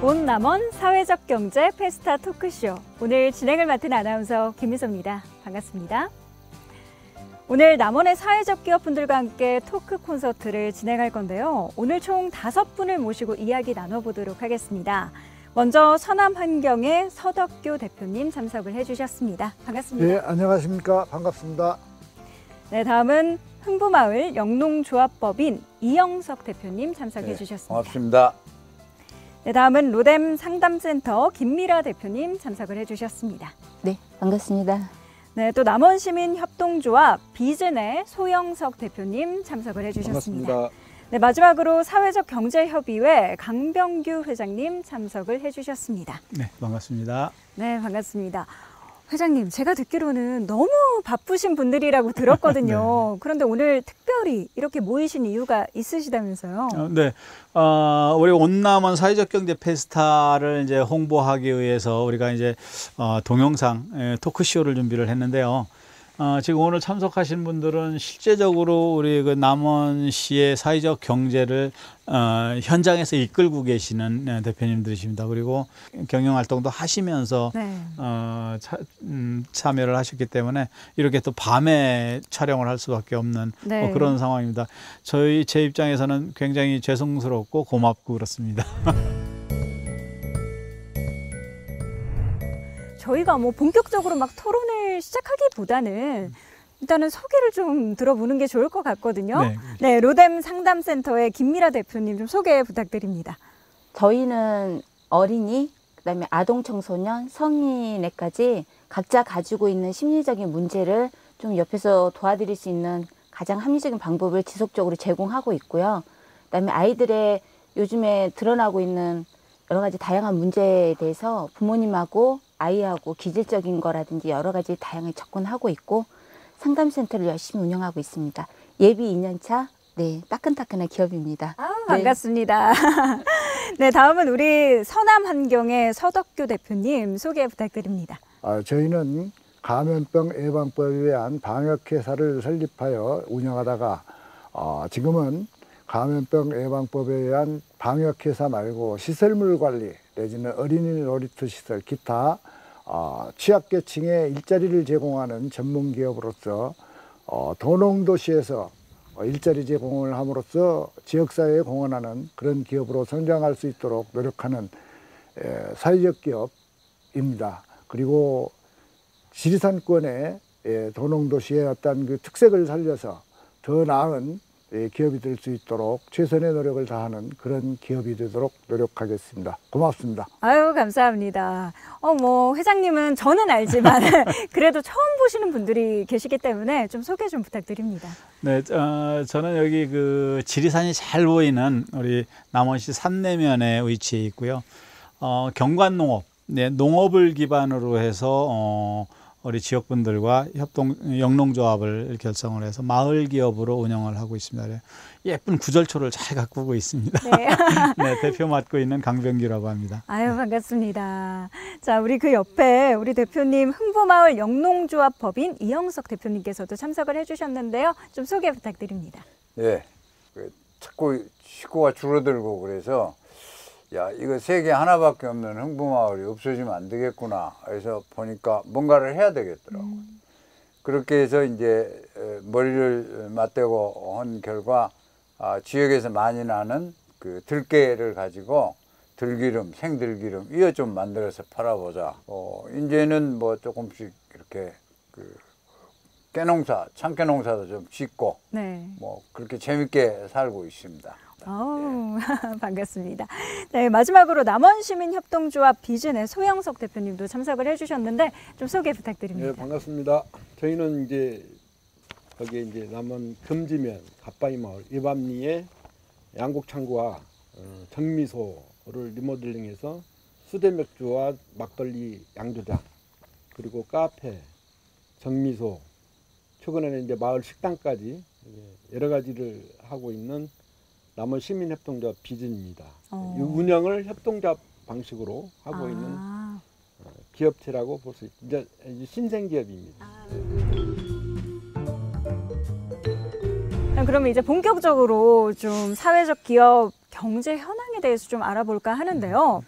온 남원 사회적 경제 페스타 토크쇼. 오늘 진행을 맡은 아나운서 김미소입니다. 반갑습니다. 오늘 남원의 사회적 기업분들과 함께 토크 콘서트를 진행할 건데요. 오늘 총 5분을 모시고 이야기 나눠보도록 하겠습니다. 먼저 서남환경의 서덕교 대표님 참석을 해주셨습니다. 반갑습니다. 네, 안녕하십니까. 반갑습니다. 네, 다음은 흥부마을 영농조합법인 이영석 대표님 참석해 주셨습니다. 반갑습니다. 네, 다음은 로뎀 상담센터 김미라 대표님 참석을 해주셨습니다. 네, 반갑습니다. 네, 또 남원시민협동조합 비즈의 소영석 대표님 참석을 해주셨습니다. 반갑습니다. 네, 마지막으로 사회적 경제협의회 강병규 회장님 참석을 해주셨습니다. 네, 반갑습니다. 네, 반갑습니다. 회장님, 제가 듣기로는 너무 바쁘신 분들이라고 들었거든요. 네. 그런데 오늘 특별히 이렇게 모이신 이유가 있으시다면서요? 네, 우리 온남원 사회적 경제 페스타를 이제 홍보하기 위해서 우리가 이제 동영상 토크쇼를 준비를 했는데요. 지금 오늘 참석하신 분들은 실제적으로 우리 그 남원시의 사회적 경제를 현장에서 이끌고 계시는 대표님들이십니다. 그리고 경영 활동도 하시면서 네. 참여를 하셨기 때문에 이렇게 또 밤에 촬영을 할 수밖에 없는 네. 그런 상황입니다. 제 입장에서는 굉장히 죄송스럽고 고맙고 그렇습니다. 저희가 뭐 본격적으로 막 토론을 시작하기보다는 일단은 소개를 좀 들어보는 게 좋을 것 같거든요. 네. 네, 로뎀 상담센터의 김미라 대표님 좀 소개 부탁드립니다. 저희는 어린이, 그다음에 아동 청소년, 성인에까지 각자 가지고 있는 심리적인 문제를 좀 옆에서 도와드릴 수 있는 가장 합리적인 방법을 지속적으로 제공하고 있고요. 그다음에 아이들의 요즘에 드러나고 있는 여러 가지 다양한 문제에 대해서 부모님하고 아이하고 기질적인 거라든지 여러 가지 다양하게 접근하고 있고 상담센터를 열심히 운영하고 있습니다. 예비 2년차 네, 따끈따끈한 기업입니다. 반갑습니다. 네, 다음은 우리 서남환경의 서덕교 대표님 소개 부탁드립니다. 저희는 감염병 예방법에 의한 방역회사를 설립하여 운영하다가 지금은 감염병 예방법에 의한 방역회사 말고 시설물 관리 내지는 어린이 놀이터 시설 기타 취약계층에 일자리를 제공하는 전문 기업으로서 도농도시에서 일자리 제공을 함으로써 지역사회에 공헌하는 그런 기업으로 성장할 수 있도록 노력하는 사회적 기업입니다. 그리고 지리산권의 도농도시의 어떤 그 특색을 살려서 더 나은 기업이 될 수 있도록 최선의 노력을 다하는 그런 기업이 되도록 노력하겠습니다. 고맙습니다. 아유, 감사합니다. 뭐 회장님은 저는 알지만 그래도 처음 보시는 분들이 계시기 때문에 좀 소개 좀 부탁드립니다. 네, 저는 여기 그 지리산이 잘 보이는 우리 남원시 산내면에 위치해 있고요. 경관농업, 네, 농업을 기반으로 해서 우리 지역분들과 영농조합을 결성을 해서 마을 기업으로 운영을 하고 있습니다. 예쁜 구절초를 잘 가꾸고 있습니다. 네. 네, 대표 맡고 있는 강병규라고 합니다. 아유, 반갑습니다. 자, 우리 그 옆에 우리 대표님 흥부마을 영농조합 법인 이영석 대표님께서도 참석을 해주셨는데요. 좀 소개 부탁드립니다. 네, 자꾸 식구가 줄어들고 그래서 야, 이거 세계 하나밖에 없는 흥부마을이 없어지면 안 되겠구나. 그래서 보니까 뭔가를 해야 되겠더라고요. 그렇게 해서 이제 머리를 맞대고 한 결과 지역에서 많이 나는 그 들깨를 가지고 들기름, 생들기름 이거 좀 만들어서 팔아보자. 이제는 뭐 조금씩 이렇게 그 깨농사, 참깨농사도 좀 짓고 네. 뭐 그렇게 재밌게 살고 있습니다. 반갑습니다. 네, 마지막으로 남원시민협동조합 비즈의 소영석 대표님도 참석을 해주셨는데 좀 소개 부탁드립니다. 네, 반갑습니다. 저희는 이제 거기에 이제 남원 금지면 갓바위 마을 예밤리에 양곡창고와 정미소를 리모델링해서 수대맥주와 막걸리 양조장 그리고 카페, 정미소, 최근에는 이제 마을 식당까지 여러 가지를 하고 있는 남원 시민협동조합 비즈입니다. 이 운영을 협동조합 방식으로 하고 있는 기업체라고 볼 수 있죠. 이제 신생기업입니다. 그러면 이제 본격적으로 좀 사회적 기업 경제 현황에 대해서 좀 알아볼까 하는데요.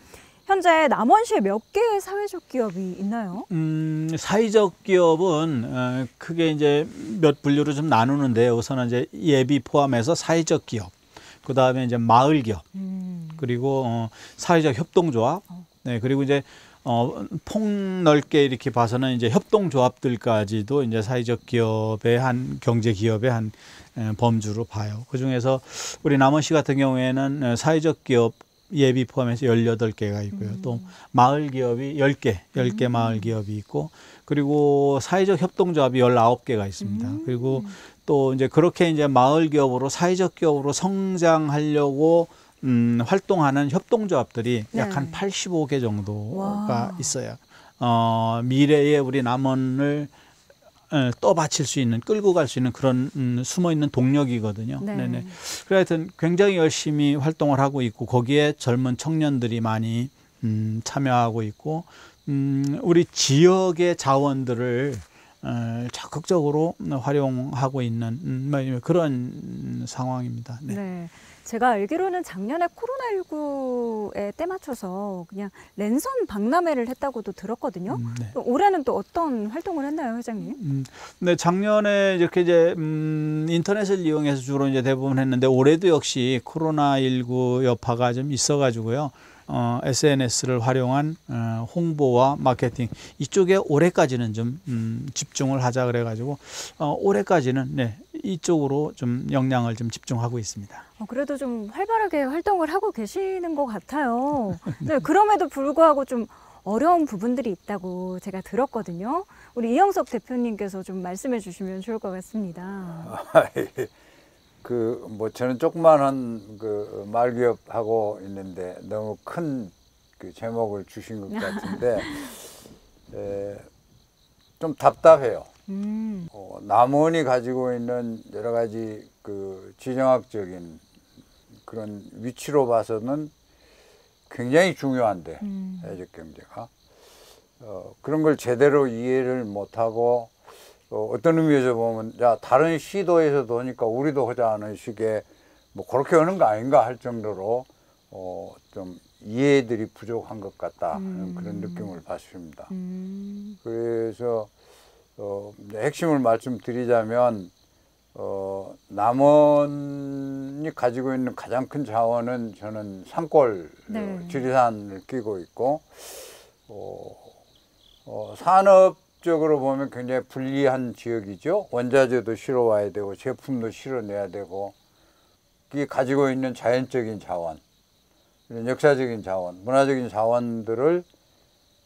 현재 남원시에 몇 개의 사회적 기업이 있나요? 사회적 기업은 크게 이제 몇 분류로 좀 나누는데 우선은 이제 예비 포함해서 사회적 기업, 그 다음에 이제 마을 기업, 그리고 사회적 협동조합, 네, 그리고 이제 폭넓게 이렇게 봐서는 이제 협동조합들까지도 이제 사회적 기업의 한 경제 기업의 한 범주로 봐요. 그 중에서 우리 남원시 같은 경우에는 사회적 기업 예비 포함해서 18개가 있고요. 또 마을 기업이 10개 마을 기업이 있고, 그리고 사회적 협동조합이 19개가 있습니다. 그리고 또 이제 그렇게 이제 마을 기업으로 사회적 기업으로 성장하려고 활동하는 협동조합들이 네. 약 한 85개 정도가 와. 있어요. 미래에 우리 남원을 떠받칠 수 있는, 끌고 갈 수 있는 그런 숨어 있는 동력이거든요. 네. 네네. 그래 하여튼 굉장히 열심히 활동을 하고 있고, 거기에 젊은 청년들이 많이 참여하고 있고, 우리 지역의 자원들을 적극적으로 활용하고 있는 그런 상황입니다. 네. 네. 제가 알기로는 작년에 코로나19에 때 맞춰서 그냥 랜선 박람회를 했다고도 들었거든요. 네. 또 올해는 또 어떤 활동을 했나요, 회장님? 네, 작년에 이렇게 이제 인터넷을 이용해서 주로 이제 대부분 했는데, 올해도 역시 코로나19 여파가 좀 있어가지고요. SNS를 활용한 홍보와 마케팅 이쪽에 올해까지는 좀 집중을 하자 그래가지고 올해까지는 네, 이쪽으로 좀 역량을 좀 집중하고 있습니다. 그래도 좀 활발하게 활동을 하고 계시는 것 같아요. 네, 그럼에도 불구하고 좀 어려운 부분들이 있다고 제가 들었거든요. 우리 이영석 대표님께서 좀 말씀해 주시면 좋을 것 같습니다. 뭐 저는 조그만한 그 말기업 하고 있는데 너무 큰 그 제목을 주신 것 같은데 좀 답답해요. 남원이 가지고 있는 여러 가지 그 지정학적인 그런 위치로 봐서는 굉장히 중요한데 사회적 경제가 그런 걸 제대로 이해를 못하고 어떤 의미에서 보면 야 다른 시도에서도 하니까 우리도 하자 하는 식의 뭐 그렇게 하는 거 아닌가 할 정도로 좀 이해들이 부족한 것 같다 그런 느낌을 받습니다. 그래서 핵심을 말씀드리자면 남원이 가지고 있는 가장 큰 자원은 저는 산골 네. 지리산을 끼고 있고 산업적으로 보면 굉장히 불리한 지역이죠. 원자재도 실어 와야 되고 제품도 실어내야 되고 이게 가지고 있는 자연적인 자원, 이런 역사적인 자원, 문화적인 자원들을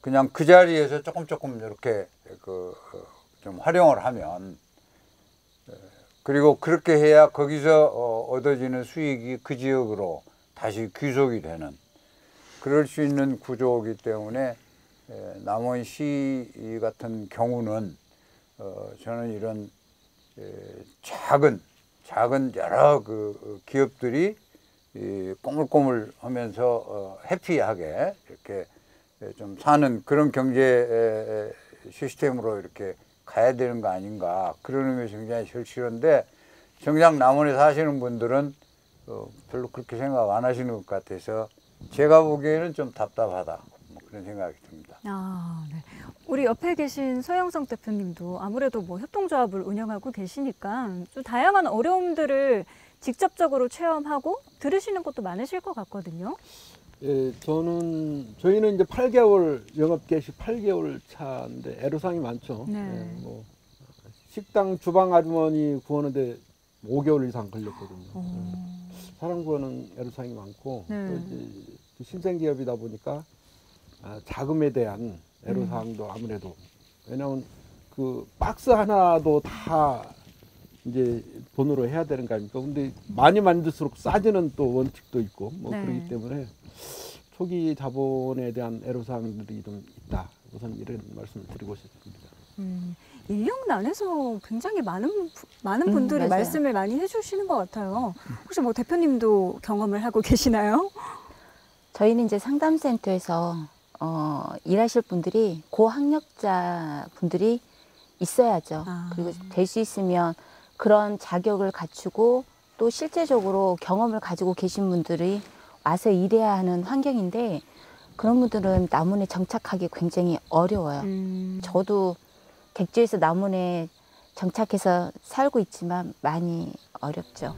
그냥 그 자리에서 조금 이렇게 좀 활용을 하면 그리고 그렇게 해야 거기서 얻어지는 수익이 그 지역으로 다시 귀속이 되는 그럴 수 있는 구조이기 때문에 남원시 같은 경우는 저는 이런 작은 여러 그 기업들이 꼬물꼬물하면서 해피하게 이렇게 좀 사는 그런 경제 시스템으로 이렇게 가야 되는 거 아닌가 그런 의미에서 굉장히 절실한데 정작 남원에 사시는 분들은 별로 그렇게 생각 안 하시는 것 같아서 제가 보기에는 좀 답답하다 뭐 그런 생각이 듭니다. 네. 우리 옆에 계신 서영성 대표님도 아무래도 뭐 협동조합을 운영하고 계시니까 좀 다양한 어려움들을 직접적으로 체험하고 들으시는 것도 많으실 것 같거든요. 예, 저희는 이제 8개월 영업 개시 8개월 차인데 애로사항이 많죠. 네. 예, 뭐 식당 주방 아주머니 구하는데 5개월 이상 걸렸거든요. 사람 구하는 애로사항이 많고 네. 또 이제 신생기업이다 보니까 자금에 대한 애로사항도 아무래도 왜냐하면 그 박스 하나도 다 이제 돈으로 해야 되는 거 아닙니까? 근데 많이 만들수록 싸지는 또 원칙도 있고 뭐 네. 그렇기 때문에 초기 자본에 대한 애로사항들이 좀 있다. 우선 이런 말씀을 드리고 싶습니다. 인력난에서 굉장히 많은 분들이 맞아요. 말씀을 많이 해주시는 것 같아요. 혹시 뭐 대표님도 경험을 하고 계시나요? 저희는 이제 상담센터에서 일하실 분들이 고학력자 분들이 있어야죠. 그리고 될 수 있으면 그런 자격을 갖추고 또 실제적으로 경험을 가지고 계신 분들이 와서 일해야 하는 환경인데 그런 분들은 남원에 정착하기 굉장히 어려워요. 저도 객지에서 남원에 정착해서 살고 있지만 많이 어렵죠.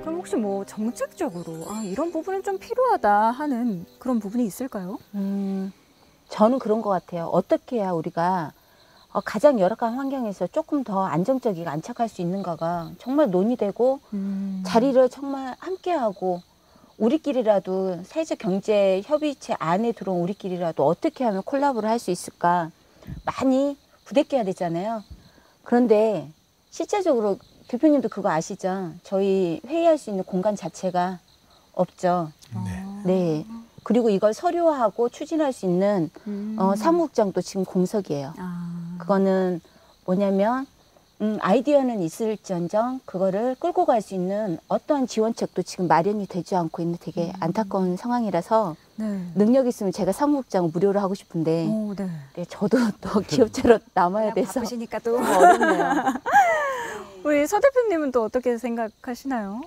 그럼 혹시 뭐 정책적으로 이런 부분은 좀 필요하다 하는 그런 부분이 있을까요? 저는 그런 것 같아요. 어떻게 해야 우리가 가장 열악한 환경에서 조금 더 안정적이게 안착할 수 있는가가 정말 논의되고 자리를 정말 함께하고 우리끼리라도 사회적 경제 협의체 안에 들어온 우리끼리라도 어떻게 하면 콜라보를 할 수 있을까 많이 부대껴야 되잖아요. 그런데 실제적으로 대표님도 그거 아시죠? 저희 회의할 수 있는 공간 자체가 없죠. 네. 그리고 이걸 서류화하고 추진할 수 있는 사무국장도 지금 공석이에요. 그거는 뭐냐면 아이디어는 있을지언정 그거를 끌고 갈 수 있는 어떠한 지원책도 지금 마련이 되지 않고 있는 되게 안타까운 상황이라서 네. 능력 있으면 제가 사무국장 무료로 하고 싶은데 네. 네, 저도 또 기업체로 남아야 돼서 바쁘시니까 또 어렵네요. 우리 서 대표님은 또 어떻게 생각하시나요?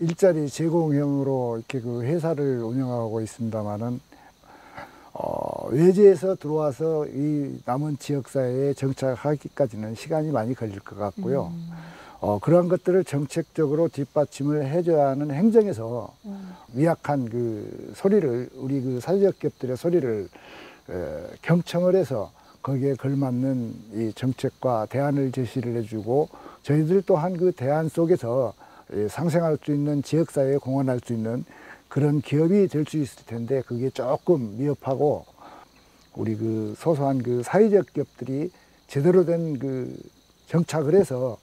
일자리 제공형으로 이렇게 그 회사를 운영하고 있습니다만은 외지에서 들어와서 이 남원 지역사회에 정착하기까지는 시간이 많이 걸릴 것 같고요. 그러한 것들을 정책적으로 뒷받침을 해줘야 하는 행정에서 미약한 그 소리를 우리 그 사회적 기업들의 소리를 경청을 해서 거기에 걸맞는 이 정책과 대안을 제시를 해주고 저희들 또한 그 대안 속에서 상생할 수 있는 지역사회에 공헌할 수 있는 그런 기업이 될 수 있을 텐데 그게 조금 미흡하고 우리 그 소소한 그 사회적 기업들이 제대로 된 그 정착을 해서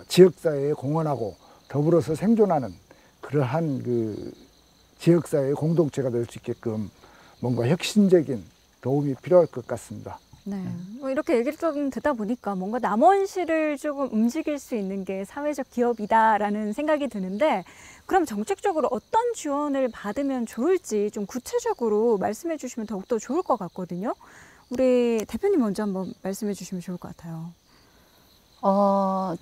지역사회에 공헌하고 더불어서 생존하는 그러한 그 지역사회의 공동체가 될 수 있게끔 뭔가 혁신적인 도움이 필요할 것 같습니다. 네. 뭐 이렇게 얘기를 좀 듣다 보니까 뭔가 남원시를 조금 움직일 수 있는 게 사회적 기업이다라는 생각이 드는데 그럼 정책적으로 어떤 지원을 받으면 좋을지 좀 구체적으로 말씀해 주시면 더욱더 좋을 것 같거든요. 우리 대표님 먼저 한번 말씀해 주시면 좋을 것 같아요.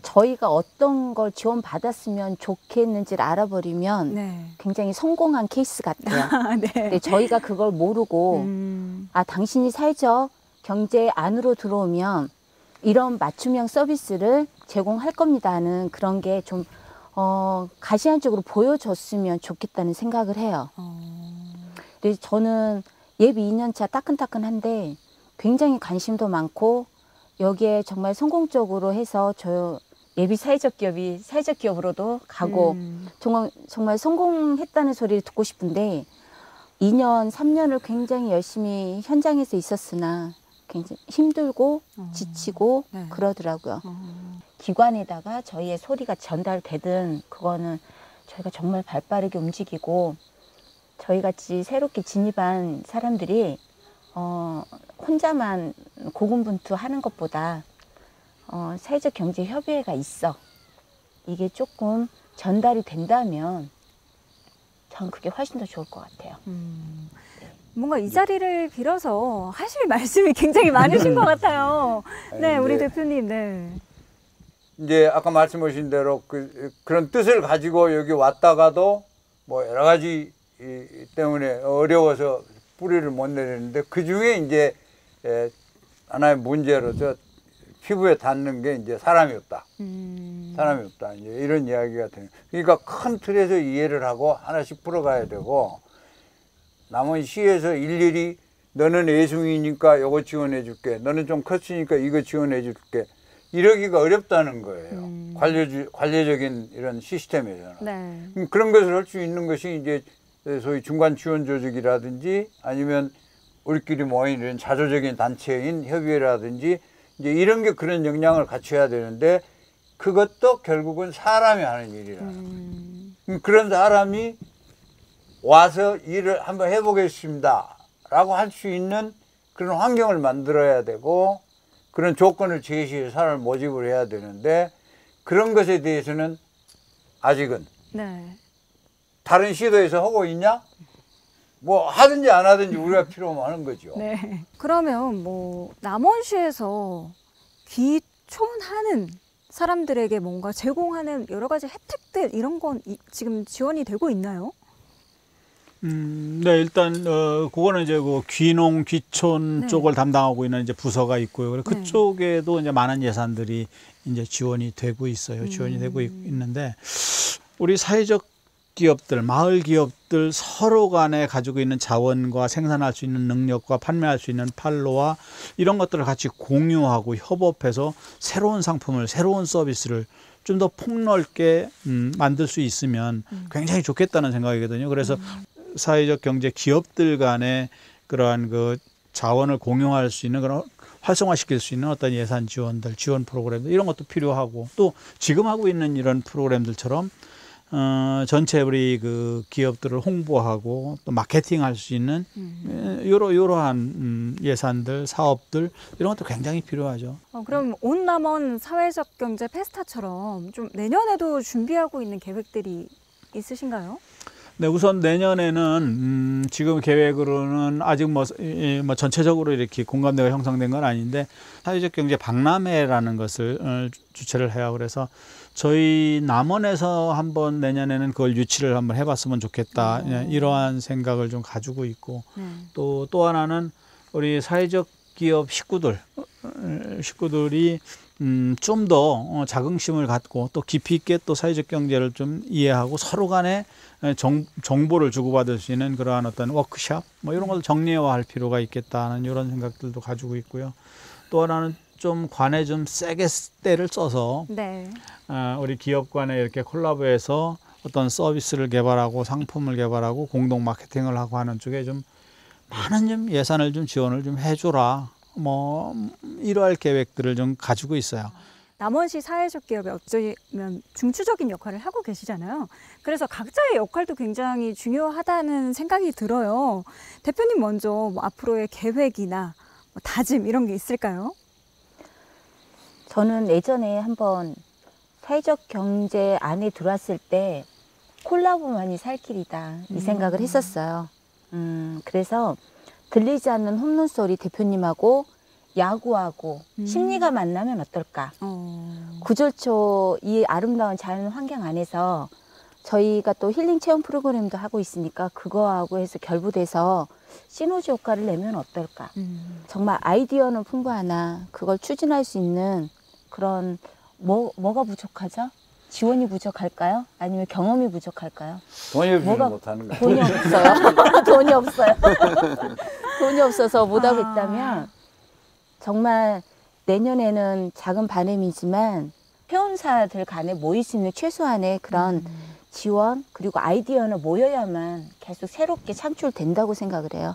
저희가 어떤 걸 지원받았으면 좋겠는지를 알아버리면 네. 굉장히 성공한 케이스 같아요. 네. 근데 저희가 그걸 모르고 당신이 사회적 경제 안으로 들어오면 이런 맞춤형 서비스를 제공할 겁니다 하는 그런 게 좀 가시안적으로 보여줬으면 좋겠다는 생각을 해요. 근데 저는 예비 2년차 따끈따끈한데 굉장히 관심도 많고 여기에 정말 성공적으로 해서 저 예비 사회적 기업이 사회적 기업으로도 가고 정말 성공했다는 소리를 듣고 싶은데 2년, 3년을 굉장히 열심히 현장에서 있었으나 굉장히 힘들고 지치고 네. 그러더라고요. 기관에다가 저희의 소리가 전달되든 그거는 저희가 정말 발빠르게 움직이고 저희같이 새롭게 진입한 사람들이 혼자만 고군분투하는 것보다 사회적 경제 협의회가 있어. 이게 조금 전달이 된다면 전 그게 훨씬 더 좋을 것 같아요. 뭔가 이 자리를 빌어서 하실 말씀이 굉장히 많으신 것 같아요. 네, 우리 대표님. 네. 이제 아까 말씀하신 대로 그런 뜻을 가지고 여기 왔다가도 뭐 여러 가지 때문에 어려워서 뿌리를 못 내리는데 그 중에 이제 하나의 문제로서 피부에 닿는 게 이제 사람이 없다. 사람이 없다. 이제 이런 이야기가 되는. 그러니까 큰 틀에서 이해를 하고 하나씩 풀어가야 되고 남원시에서 일일이 너는 애숭이니까 이거 지원해 줄게. 너는 좀 컸으니까 이거 지원해 줄게. 이러기가 어렵다는 거예요. 관료적인 이런 시스템에서는. 네. 그런 것을 할 수 있는 것이 이제 소위 중간 지원 조직이라든지 아니면 우리끼리 모인 이런 자조적인 단체인 협의회라든지 이제 이런 게 그런 역량을 갖춰야 되는데 그것도 결국은 사람이 하는 일이라는 거예요. 그런 사람이 와서 일을 한번 해보겠습니다 라고 할 수 있는 그런 환경을 만들어야 되고 그런 조건을 제시해 사람을 모집을 해야 되는데 그런 것에 대해서는 아직은 네. 다른 시도에서 하고 있냐? 뭐 하든지 안 하든지 우리가 필요하면 하는 거죠. 네. 그러면 뭐 남원시에서 귀촌하는 사람들에게 뭔가 제공하는 여러 가지 혜택들 이런 건 지금 지원이 되고 있나요? 네, 일단 그거는 이제 그 귀농 귀촌 네. 쪽을 담당하고 있는 이제 부서가 있고요. 그래서 네. 그쪽에도 이제 많은 예산들이 이제 지원이 되고 있어요. 지원이 되고 있는데 우리 사회적 기업들, 마을 기업들 서로 간에 가지고 있는 자원과 생산할 수 있는 능력과 판매할 수 있는 판로와 이런 것들을 같이 공유하고 협업해서 새로운 상품을, 새로운 서비스를 좀 더 폭넓게 만들 수 있으면 굉장히 좋겠다는 생각이거든요. 그래서 사회적 경제 기업들 간에 그러한 그 자원을 공유할 수 있는 그런 활성화시킬 수 있는 어떤 예산 지원들, 지원 프로그램들 이런 것도 필요하고 또 지금 하고 있는 이런 프로그램들처럼 전체 우리 그 기업들을 홍보하고 또 마케팅할 수 있는 이러한 예산들, 사업들 이런 것도 굉장히 필요하죠. 그럼 온 남원 사회적 경제 페스타처럼 좀 내년에도 준비하고 있는 계획들이 있으신가요? 네, 우선 내년에는 지금 계획으로는 아직 뭐 전체적으로 이렇게 공감대가 형성된 건 아닌데 사회적 경제 박람회라는 것을 주최를 해요. 그래서 저희 남원에서 한번 내년에는 그걸 유치를 한번 해봤으면 좋겠다. 이러한 생각을 좀 가지고 있고 또 하나는 우리 사회적 기업 식구들이 좀 더 자긍심을 갖고 또 깊이 있게 또 사회적 경제를 좀 이해하고 서로 간에 정보를 주고받을 수 있는 그러한 어떤 워크숍 뭐 이런 걸 정례화할 필요가 있겠다는 이런 생각들도 가지고 있고요. 또 하나는 좀 관에 좀 세게 때를 써서 네. 우리 기업 간에 이렇게 콜라보해서 어떤 서비스를 개발하고 상품을 개발하고 공동 마케팅을 하고 하는 쪽에 좀 많은 좀 예산을 좀 지원을 좀 해줘라. 뭐 이러할 계획들을 좀 가지고 있어요. 남원시 사회적 기업에 어쩌면 중추적인 역할을 하고 계시잖아요. 그래서 각자의 역할도 굉장히 중요하다는 생각이 들어요. 대표님 먼저 뭐 앞으로의 계획이나 뭐 다짐 이런 게 있을까요? 저는 예전에 한번 사회적 경제 안에 들어왔을 때 콜라보만이 살 길이다 이 생각을 했었어요. 그래서 들리지 않는 홈런 소리 대표님하고 야구하고 심리가 만나면 어떨까? 구절초 이 아름다운 자연 환경 안에서 저희가 또 힐링 체험 프로그램도 하고 있으니까 그거하고 해서 결부돼서 시너지 효과를 내면 어떨까? 정말 아이디어는 풍부하나 그걸 추진할 수 있는 그런 뭐가 부족하죠? 지원이 부족할까요? 아니면 경험이 부족할까요? 돈이 없으면 못하는 거예요. 돈이 없어요. 돈이 없어요. 돈이 없어서 못하고 있다면 정말 내년에는 작은 바람이지만 회원사들 간에 모일 수 있는 최소한의 그런 지원 그리고 아이디어는 모여야만 계속 새롭게 창출된다고 생각을 해요.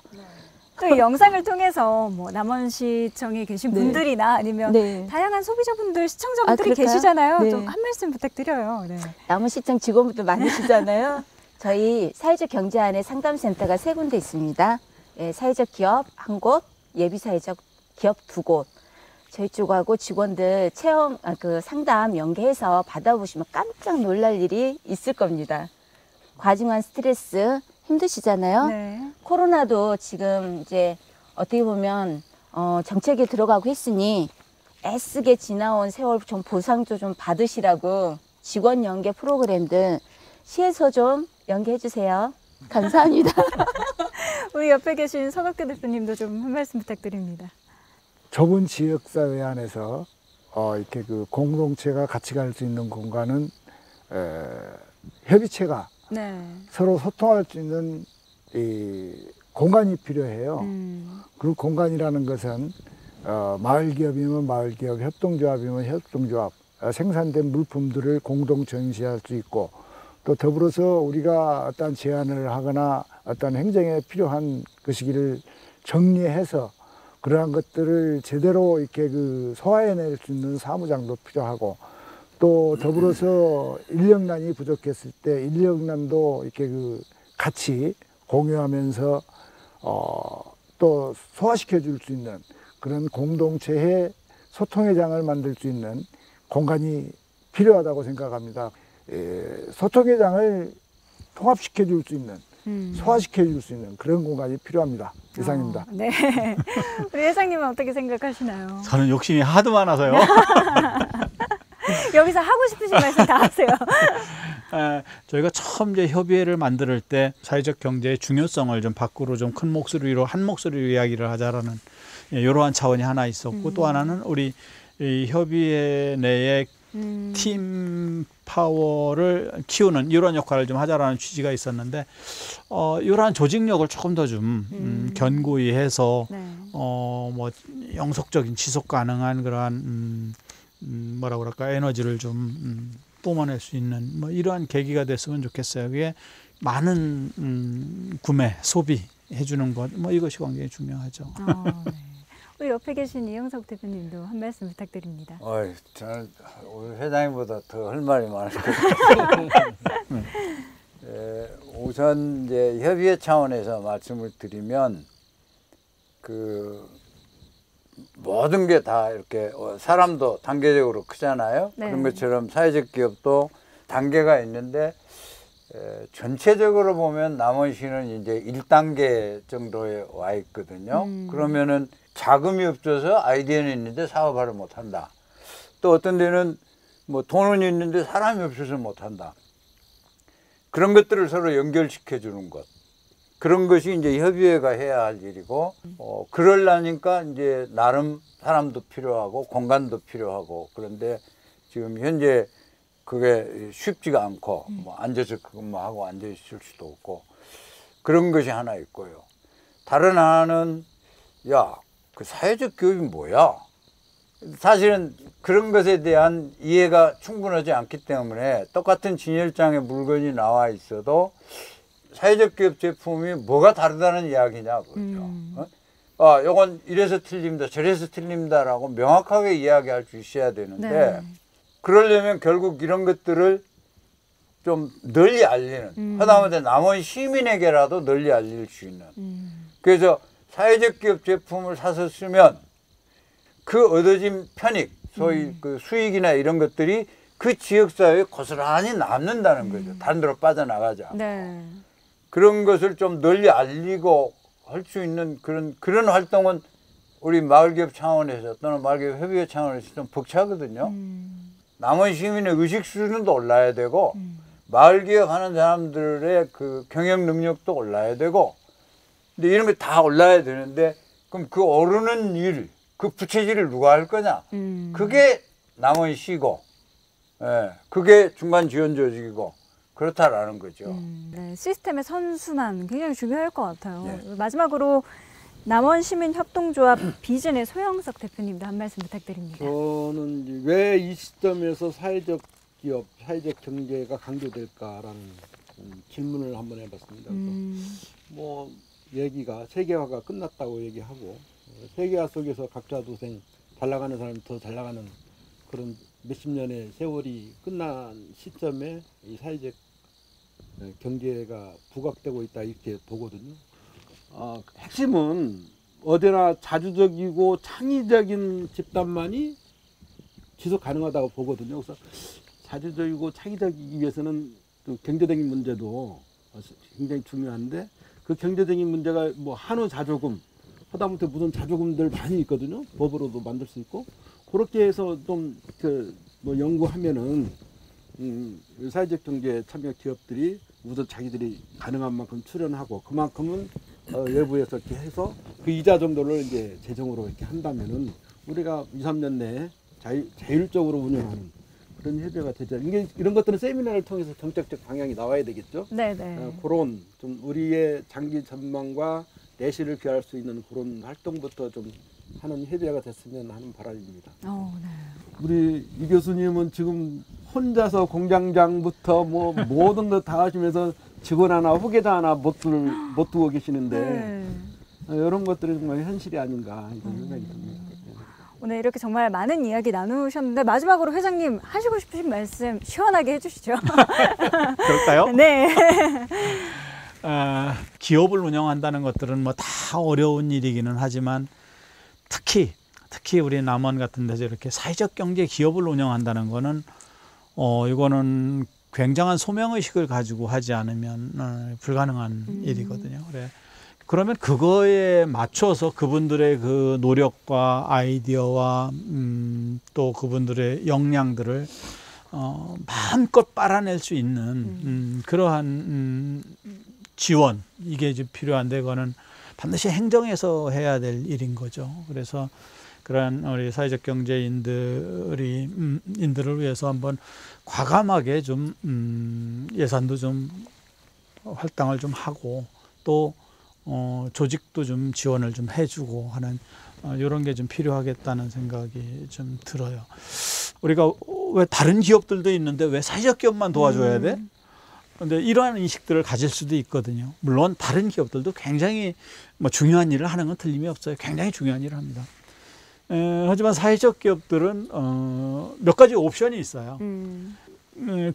또 이 영상을 통해서 뭐 남원시청에 계신 네. 분들이나 아니면 네. 다양한 소비자분들, 시청자분들이 그럴까요? 계시잖아요. 네. 좀 한 말씀 부탁드려요. 네. 남원시청 직원분들 많으시잖아요. 저희 사회적 경제안에 상담센터가 3군데 있습니다. 예, 사회적 기업 1곳, 예비사회적 기업 2곳. 저희 쪽하고 직원들 체험, 상담 연계해서 받아보시면 깜짝 놀랄 일이 있을 겁니다. 과중한 스트레스 힘드시잖아요. 네. 코로나도 지금 이제 어떻게 보면 정책에 들어가고 했으니 애쓰게 지나온 세월 좀 보상도 좀 받으시라고 직원 연계 프로그램들 시에서 좀 연계해 주세요. 감사합니다. 우리 옆에 계신 서갑규 대표님도 좀 한 말씀 부탁드립니다. 좁은 지역사회 안에서 이렇게 그 공동체가 같이 갈 수 있는 공간은 협의체가 네. 서로 소통할 수 있는 이 공간이 필요해요. 그 공간이라는 것은 마을 기업이면 마을 기업, 협동조합이면 협동조합, 생산된 물품들을 공동 전시할 수 있고 또 더불어서 우리가 어떤 제안을 하거나 어떤 행정에 필요한 것이기를 정리해서 그러한 것들을 제대로 이렇게 그 소화해낼 수 있는 사무장도 필요하고 또 더불어서 인력난이 부족했을 때 인력난도 이렇게 그 같이 공유하면서 또 소화시켜 줄 수 있는 그런 공동체의 소통의 장을 만들 수 있는 공간이 필요하다고 생각합니다. 소통의 장을 통합시켜 줄 수 있는 소화시켜 줄 수 있는 그런 공간이 필요합니다. 이상입니다. 네. 우리 회장님은 어떻게 생각하시나요? 저는 욕심이 하도 많아서요. 여기서 하고 싶으신 말씀 다 하세요. 저희가 처음 이제 협의회를 만들 때 사회적 경제의 중요성을 좀 밖으로 좀 큰 목소리로 한 목소리로 이야기를 하자라는 이러한 차원이 하나 있었고 또 하나는 우리 이 협의회 내에 팀 파워를 키우는 이런 역할을 좀 하자라는 취지가 있었는데 이러한 조직력을 조금 더 좀 견고히 해서 네. 뭐 영속적인 지속 가능한 그러한 뭐라 그럴까 에너지를 좀 뿜어낼 수 있는 뭐 이러한 계기가 됐으면 좋겠어요. 그게 많은 구매, 소비 해주는 것 뭐 이것이 굉장히 중요하죠. 네. 우리 옆에 계신 이영석 대표님도 한 말씀 부탁드립니다. 저는 우리 회장님보다 더 할 말이 많을 것 같아요. 우선 이제 협의회 차원에서 말씀을 드리면 그 모든 게 다 이렇게 사람도 단계적으로 크잖아요. 네. 그런 것처럼 사회적 기업도 단계가 있는데 전체적으로 보면 남원시는 이제 1단계 정도에 와 있거든요. 그러면은 자금이 없어서 아이디어는 있는데 사업화를 못 한다. 또 어떤 데는 뭐 돈은 있는데 사람이 없어서 못 한다. 그런 것들을 서로 연결시켜 주는 것. 그런 것이 이제 협의회가 해야 할 일이고, 그러려니까 이제 나름 사람도 필요하고 공간도 필요하고, 그런데 지금 현재 그게 쉽지가 않고, 뭐 앉아서 그것만 하고 앉아 있을 수도 없고, 그런 것이 하나 있고요. 다른 하나는, 그 사회적 기업이 뭐야? 사실은 그런 것에 대한 이해가 충분하지 않기 때문에 똑같은 진열장에 물건이 나와 있어도 사회적 기업 제품이 뭐가 다르다는 이야기냐, 그러죠. 요건 이래서 틀립니다, 저래서 틀립니다라고 명확하게 이야기할 수 있어야 되는데, 네. 그러려면 결국 이런 것들을 좀 널리 알리는, 하다못해 남원 시민에게라도 널리 알릴 수 있는. 그래서 사회적 기업 제품을 사서 쓰면 그 얻어진 편익, 소위 그 수익이나 이런 것들이 그 지역사회에 고스란히 남는다는 거죠. 다른 데로 빠져나가지 않고. 네. 그런 것을 좀 널리 알리고 할 수 있는 그런 활동은 우리 마을기업 차원에서 또는 마을기업 협의회 차원에서 좀 벅차거든요. 남원 시민의 의식 수준도 올라야 되고 마을기업 하는 사람들의 그 경영 능력도 올라야 되고, 근데 이런 게 다 올라야 되는데, 그럼 그 오르는 일, 그 부채질을 누가 할 거냐? 그게 남원시고, 그게 중간 지원 조직이고, 그렇다라는 거죠. 네, 시스템의 선순환 굉장히 중요할 것 같아요. 네. 마지막으로 남원시민협동조합 비전의 소영석 대표님도 한 말씀 부탁드립니다. 저는 왜 이 시점에서 사회적 기업, 사회적 경제가 강조될까라는 질문을 한번 해봤습니다. 뭐 얘기가 세계화가 끝났다고 얘기하고, 세계화 속에서 각자 도생, 잘 나가는 사람이 더 잘 나가는 그런 몇십 년의 세월이 끝난 시점에 이 사회적 경제가 부각되고 있다, 이렇게 보거든요. 핵심은 어디나 자주적이고 창의적인 집단만이 지속 가능하다고 보거든요. 그래서 자주적이고 창의적이기 위해서는 그 경제적인 문제도 굉장히 중요한데, 그 경제적인 문제가 뭐 한우 자조금, 하다못해 무슨 자조금들 많이 있거든요. 법으로도 만들 수 있고, 그렇게 해서 좀 뭐 연구하면은 사회적 경제 참여 기업들이 우선 자기들이 가능한 만큼 출연하고, 그만큼은 외부에서 이렇게 해서 그 이자 정도를 이제 재정으로 이렇게 한다면은 우리가 2, 3년 내에 자율적으로 운영하는 그런 협의가 되죠. 이런 것들은 세미나를 통해서 정책적 방향이 나와야 되겠죠. 네네. 그런 좀 우리의 장기 전망과 내실을 기할 수 있는 그런 활동부터 좀 하는 협의회가 됐으면 하는 바람입니다. 네. 우리 이 교수님은 지금 혼자서 공장장부터 뭐 모든 것 다 하시면서 직원 하나, 후계자 하나 못 두고 계시는데, 네. 이런 것들이 정말 현실이 아닌가 이런 생각이 듭니다. 오늘 이렇게 정말 많은 이야기 나누셨는데 마지막으로 회장님 하시고 싶으신 말씀 시원하게 해주시죠. 그럴까요? 네. 기업을 운영한다는 것들은 뭐 다 어려운 일이기는 하지만 특히 우리 남원 같은 데서 이렇게 사회적 경제 기업을 운영한다는 거는 이거는 굉장한 소명의식을 가지고 하지 않으면 불가능한 일이거든요. 그래 그러면 그거에 맞춰서 그분들의 그 노력과 아이디어와 또 그분들의 역량들을 마음껏 빨아낼 수 있는 그러한 지원, 이게 이제 필요한데, 그거는 반드시 행정에서 해야 될 일인 거죠. 그래서 그러한 우리 사회적 경제인들을 위해서 한번 과감하게 좀 예산도 좀 할당을 좀 하고, 또 조직도 좀 지원을 좀 해주고 하는 이런 게 좀 필요하겠다는 생각이 좀 들어요. 우리가 왜 다른 기업들도 있는데 왜 사회적 기업만 도와줘야 돼? 그런데 이러한 인식들을 가질 수도 있거든요. 물론 다른 기업들도 굉장히 뭐 중요한 일을 하는 건 틀림이 없어요. 굉장히 중요한 일을 합니다. 하지만 사회적 기업들은 몇 가지 옵션이 있어요.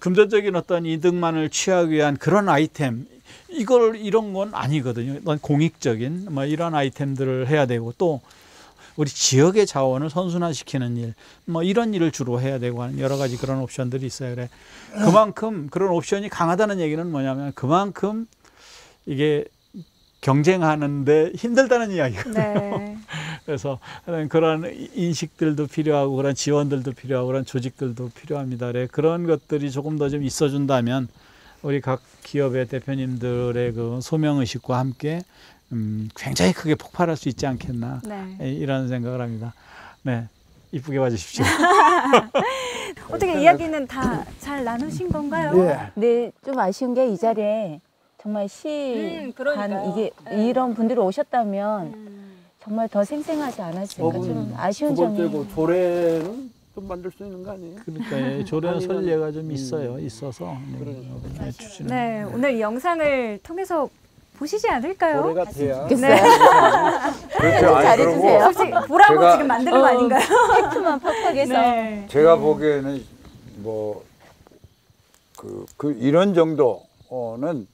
금전적인 어떤 이득만을 취하기 위한 그런 아이템, 이런 건 아니거든요. 공익적인 뭐 이런 아이템들을 해야 되고, 또 우리 지역의 자원을 선순환시키는 일, 뭐 이런 일을 주로 해야 되고 하는 여러 가지 그런 옵션들이 있어요. 그래, 그만큼 그런 옵션이 강하다는 얘기는 뭐냐면 그만큼 이게 경쟁하는데 힘들다는 이야기거든요. 네. 그래서 그런 인식들도 필요하고, 그런 지원들도 필요하고, 그런 조직들도 필요합니다. 그래, 그런 것들이 조금 더 좀 있어준다면 우리 각 기업의 대표님들의 그 소명의식과 함께 굉장히 크게 폭발할 수 있지 않겠나, 네. 이런 생각을 합니다. 네, 이쁘게 봐주십시오. 어떻게 이야기는 다 잘 나누신 건가요? 예. 네, 좀 아쉬운 게 이 자리에 정말 시간 그러니까요. 이게 네. 이런 분들이 오셨다면 정말 더 생생하지 않았을까, 좀 아쉬운 두 점이. 번째고 조례는 좀 만들 수 있는 거 아니에요? 그러니까 조례는 설례가 좀 있어서 그러니까. 주시는. 네, 오늘 이 영상을 통해서 보시지 않을까요? 조례가 돼야 네. 그렇죠. 아니, 잘해주세요. 그리고 솔직히 보라고 제가- 지금 만드는 거 아닌가요? 팩트만 팍팍해서. 네. 제가 보기에는 뭐 이런 정도는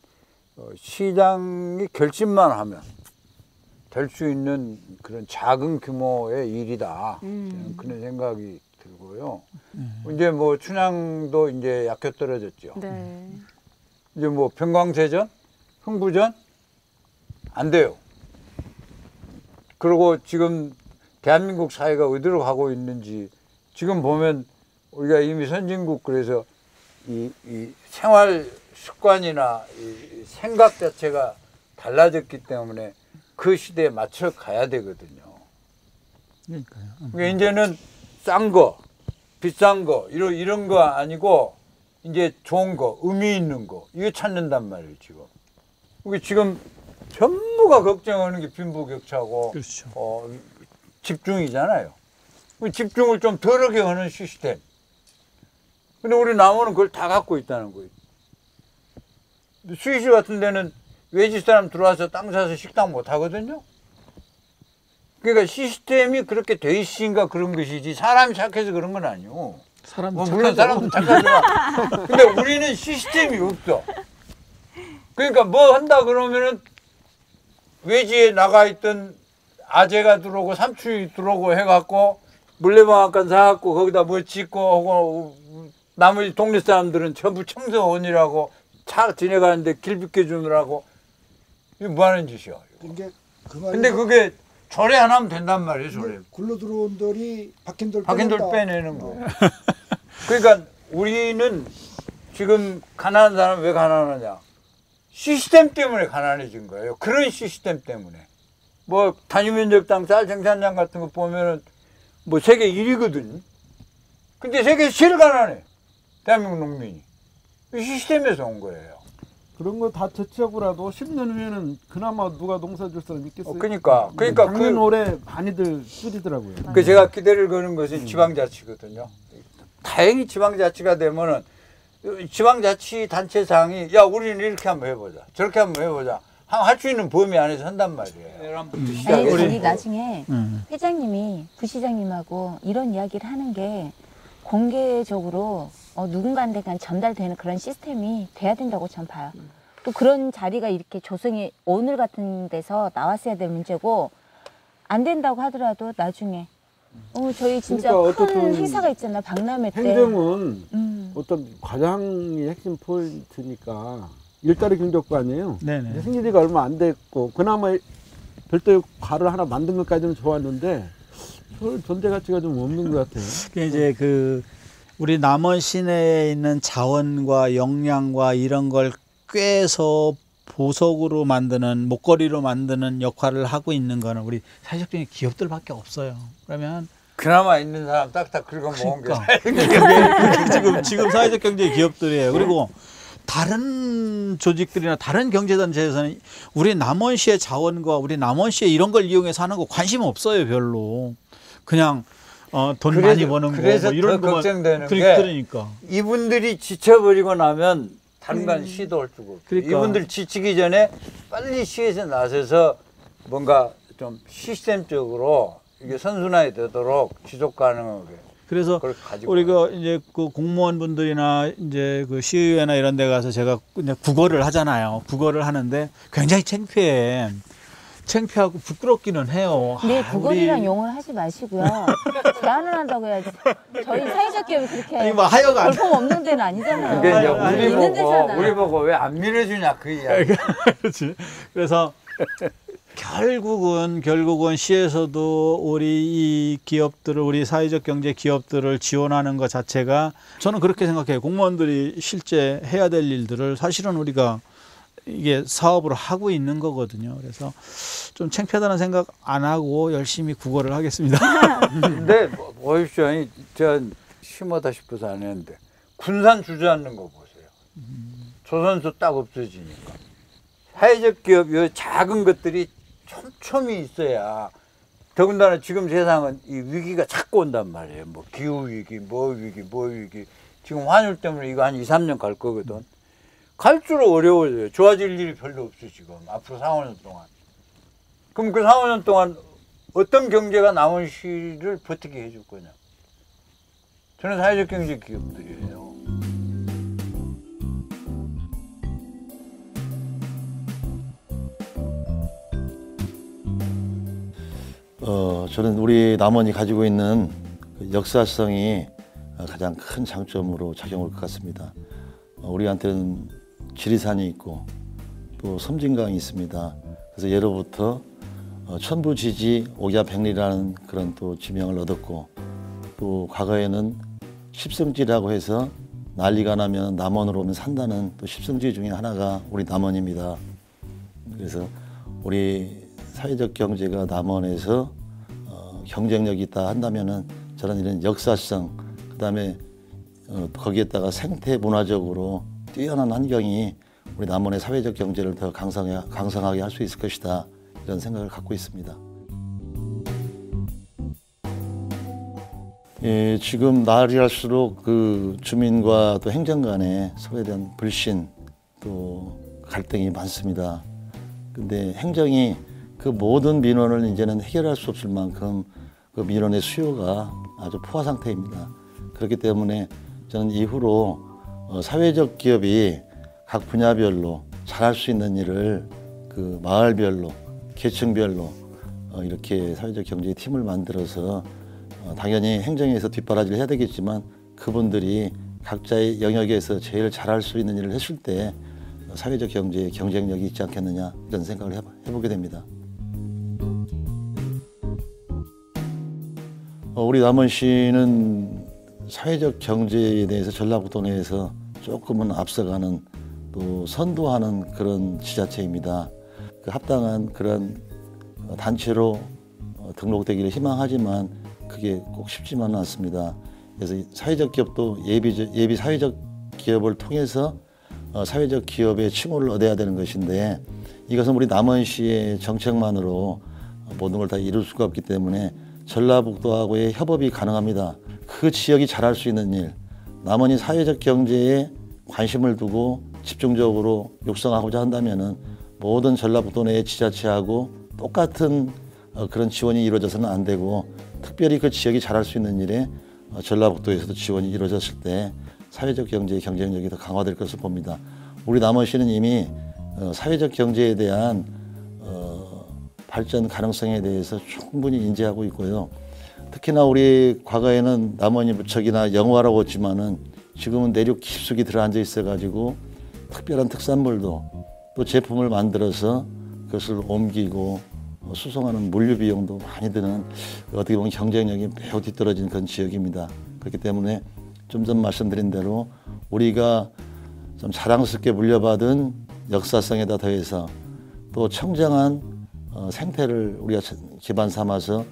시장이 결심만 하면 될 수 있는 그런 작은 규모의 일이다. 저는 그런 생각이 들고요. 이제 뭐 춘향도 이제 약효 떨어졌죠. 네. 이제 뭐 평광세전, 흥부전 안 돼요. 그리고 지금 대한민국 사회가 어디로 가고 있는지 지금 보면 우리가 이미 선진국, 그래서 이 생활 습관이나 이 생각 자체가 달라졌기 때문에 그 시대에 맞춰 가야 되거든요. 그러니까요. 그러니까 이제는 싼 거, 비싼 거, 이런 거 아니고 이제 좋은 거, 의미 있는 거, 이거 찾는단 말이에요, 지금. 이게 지금 전부가 걱정하는 게 빈부격차고, 그렇죠. 집중이잖아요. 집중을 좀 덜하게 하는 시스템. 근데 우리 남원은 그걸 다 갖고 있다는 거예요. 수의시 같은 데는 외지 사람 들어와서 땅 사서 식당 못 하거든요. 그러니까 시스템이 그렇게 돼 있으니까 그런 것이지, 사람이 착해서 그런 건 아니고. 사람 뭐 물론 사람도 착하지만, 근데 우리는 시스템이 없어. 그러니까 뭐 한다 그러면은 외지에 나가 있던 아재가 들어오고 삼촌이 들어오고 해갖고 물레방앗간 사갖고 거기다 뭐 짓고 하고, 나머지 동네 사람들은 전부 청소원이라고 차 지나가는데 길 비켜주느라고. 이게 뭐 하는 짓이야. 이게 그 말이 근데 그게 조례 안 하면 된단 말이에요, 조례. 굴러 들어온 돌이 박힌 돌 빼내는 거. 그러니까 우리는 지금 가난한 사람 왜 가난하냐? 시스템 때문에 가난해진 거예요. 그런 시스템 때문에. 뭐 단위면적 땅 쌀 생산량 같은 거 보면은 뭐 세계 1위거든. 근데 세계 제일 가난해. 대한민국 농민이. 이 시스템에서 온 거예요. 그런 거 다 제치하고라도 10년 후에는 그나마 누가 농사 질 사람 있겠어요? 그러니까 작년 올해 많이들 줄이더라고요. 그 제가 기대를 거는 것은 지방자치거든요. 다행히 지방자치가 되면은 지방자치단체장이 야 우리는 이렇게 한번 해보자, 저렇게 한번 해보자, 할 수 있는 범위 안에서 한단 말이에요. 아니, 우리- 우리 나중에 회장님이 부시장님하고 이런 이야기를 하는 게 공개적으로 누군가한테 전달되는 그런 시스템이 돼야 된다고 전 봐요. 또 그런 자리가 이렇게 조성이 오늘 같은 데서 나왔어야 될 문제고, 안 된다고 하더라도 나중에 저희 진짜 그러니까 큰 어쨌든 행사가 있잖아, 박람회 때. 행정은 음. 어떤 과장이 핵심 포인트니까 일자리 경제과 아니에요. 네네. 생긴 지가 얼마 안 됐고 그나마 별도의 과를 하나 만든 것까지는 좋았는데 별 존재 가치가 좀 없는 것 같아요. 그게 이제 우리 남원 시내에 있는 자원과 역량과 이런 걸 꿰서 보석으로 만드는, 목걸이로 만드는 역할을 하고 있는 거는 우리 사회적인 기업들밖에 없어요. 그러면 그나마 있는 사람 딱딱 긁어 모은 게 그러니까 지금 사회적 경제 기업들이에요. 그리고 다른 조직들이나 다른 경제단체에서는 우리 남원시의 자원과 우리 남원시의 이런 걸 이용해서 하는 거 관심 없어요, 별로. 그냥 돈 많이 버는 거 그래서 뭐 이런 더 거만. 걱정되는 게 그러니까 이분들이 지쳐버리고 나면 다른 건 시도할 수가 없어요. 그러니까. 이분들 지치기 전에 빨리 시에서 나서서 뭔가 좀 시스템적으로 이게 선순환이 되도록 지속 가능하게. 그래서 그걸 가지고 우리가 이제 그 공무원분들이나 이제 그 시의회나 이런 데 가서 제가 그냥 국어를 하잖아요. 국어를 하는데 굉장히 창피하고 부끄럽기는 해요. 네, 아, 국어리랑 우리- 용어를 하지 마시고요. 제안을 한다고 해야지. 저희 사회적 기업이 그렇게 아니 뭐 하여간 볼품 없는 데는 아니잖아요. 그게 이제 아니, 있는 데잖아. 우리 보고 왜 안 밀어주냐 그 이야기. 그렇지. 그래서 결국은 시에서도 우리 이 기업들을, 우리 사회적 경제 기업들을 지원하는 것 자체가 저는 그렇게 생각해요. 공무원들이 실제 해야 될 일들을 사실은 우리가 이게 사업으로 하고 있는 거거든요. 그래서 좀 창피하다는 생각 안 하고 열심히 국어를 하겠습니다. 근데 보십시오. 전 심하다 싶어서 안 했는데 군산 주저앉는 거 보세요. 조선소 딱 없어지니까. 사회적 기업 요 작은 것들이 촘촘히 있어야, 더군다나 지금 세상은 이 위기가 자꾸 온단 말이에요. 뭐 기후위기, 뭐 위기. 지금 환율 때문에 이거 한 2, 3년 갈 거거든. 갈수록 어려워져요. 좋아질 일이 별로 없어 지금. 앞으로 4, 5년 동안. 그럼 그 4, 5년 동안 어떤 경제가 남원시를 버티게 해줄 거냐. 저는 사회적 경제 기업들이에요. 저는 우리 남원이 가지고 있는 그 역사성이 가장 큰 장점으로 작용할 것 같습니다. 우리한테는 지리산이 있고 또 섬진강이 있습니다. 그래서 예로부터 천부지지 옥야백리라는 그런 또 지명을 얻었고, 또 과거에는 십성지라고 해서 난리가 나면 남원으로 오면 산다는 또 십성지 중에 하나가 우리 남원입니다. 그래서 우리 사회적 경제가 남원에서 경쟁력이 있다 한다면은 저는 이런 역사성, 그다음에 거기에다가 생태 문화적으로 뛰어난 환경이 우리 남원의 사회적 경제를 더 강성하게 할 수 있을 것이다, 이런 생각을 갖고 있습니다. 예, 지금 날이 갈수록 그 주민과 또 행정 간에 서로에 대한 불신, 또 갈등이 많습니다. 근데 행정이 그 모든 민원을 이제는 해결할 수 없을 만큼 그 민원의 수요가 아주 포화 상태입니다. 그렇기 때문에 저는 이후로 사회적 기업이 각 분야별로 잘할 수 있는 일을 그 마을별로, 계층별로 이렇게 사회적 경제 팀을 만들어서 당연히 행정에서 뒷바라지를 해야 되겠지만 그분들이 각자의 영역에서 제일 잘할 수 있는 일을 했을 때 사회적 경제의 경쟁력이 있지 않겠느냐, 이런 생각을 해보게 됩니다. 우리 남원시는 사회적 경제에 대해서 전라북도 내에서 조금은 앞서가는, 또 선도하는 그런 지자체입니다. 그 합당한 그런 단체로 등록되기를 희망하지만 그게 꼭 쉽지만은 않습니다. 그래서 사회적 기업도 예비 사회적 기업을 통해서 사회적 기업의 칭호를 얻어야 되는 것인데, 이것은 우리 남원시의 정책만으로 모든 걸 다 이룰 수가 없기 때문에 전라북도하고의 협업이 가능합니다. 그 지역이 잘할 수 있는 일, 남원이 사회적 경제에 관심을 두고 집중적으로 육성하고자 한다면은 모든 전라북도 내의 지자체하고 똑같은 그런 지원이 이루어져서는 안 되고, 특별히 그 지역이 잘할 수 있는 일에 전라북도에서도 지원이 이루어졌을 때 사회적 경제의 경쟁력이 더 강화될 것을 봅니다. 우리 남원시는 이미 사회적 경제에 대한 발전 가능성에 대해서 충분히 인지하고 있고요. 특히나 우리 과거에는 남원이 무척이나 영화라고 했지만은 지금은 내륙 깊숙이 들어앉아 있어가지고 특별한 특산물도 또 제품을 만들어서 그것을 옮기고 수송하는 물류 비용도 많이 드는 어떻게 보면 경쟁력이 매우 뒤떨어진 그런 지역입니다. 그렇기 때문에 좀 전 말씀드린 대로 우리가 좀 자랑스럽게 물려받은 역사성에다 더해서 또 청정한 생태를 우리가 기반 삼아서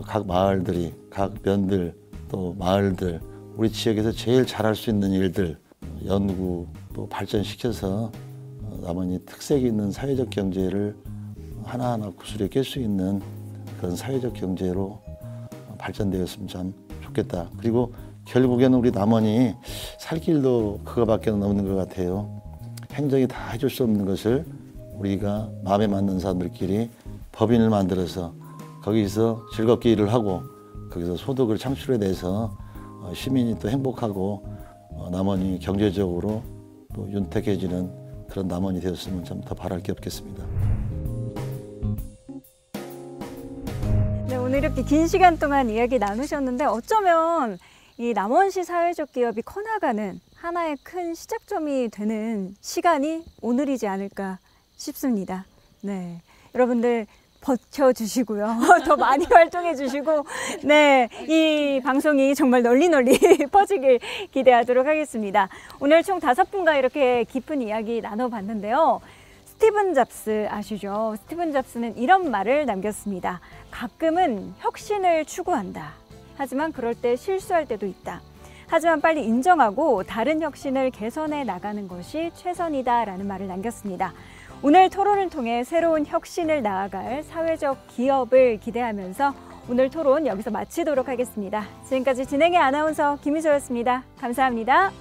각 마을들이, 각 면들, 또 마을들, 우리 지역에서 제일 잘할 수 있는 일들 연구 또 발전시켜서 남원이 특색이 있는 사회적 경제를 하나하나 구슬에 낄 수 있는 그런 사회적 경제로 발전되었으면 참 좋겠다. 그리고 결국에는 우리 남원이 살 길도 그거밖에 없는 것 같아요. 행정이 다 해줄 수 없는 것을 우리가 마음에 맞는 사람들끼리 법인을 만들어서 거기서 즐겁게 일을 하고 거기서 소득을 창출해내서 시민이 또 행복하고 남원이 경제적으로 또 윤택해지는 그런 남원이 되었으면 참 더 바랄 게 없겠습니다. 네, 오늘 이렇게 긴 시간 동안 이야기 나누셨는데 어쩌면 이 남원시 사회적 기업이 커나가는 하나의 큰 시작점이 되는 시간이 오늘이지 않을까 싶습니다. 네, 여러분들 버텨주시고요. 더 많이 활동해주시고, 네, 이 방송이 정말 널리 퍼지길 기대하도록 하겠습니다. 오늘 총 5분과 이렇게 깊은 이야기 나눠봤는데요. 스티븐 잡스 아시죠? 스티븐 잡스는 이런 말을 남겼습니다. 가끔은 혁신을 추구한다. 하지만 그럴 때 실수할 때도 있다. 하지만 빨리 인정하고 다른 혁신을 개선해 나가는 것이 최선이다라는 말을 남겼습니다. 오늘 토론을 통해 새로운 혁신을 나아갈 사회적 기업을 기대하면서 오늘 토론 여기서 마치도록 하겠습니다. 지금까지 진행의 아나운서 김희소였습니다. 감사합니다.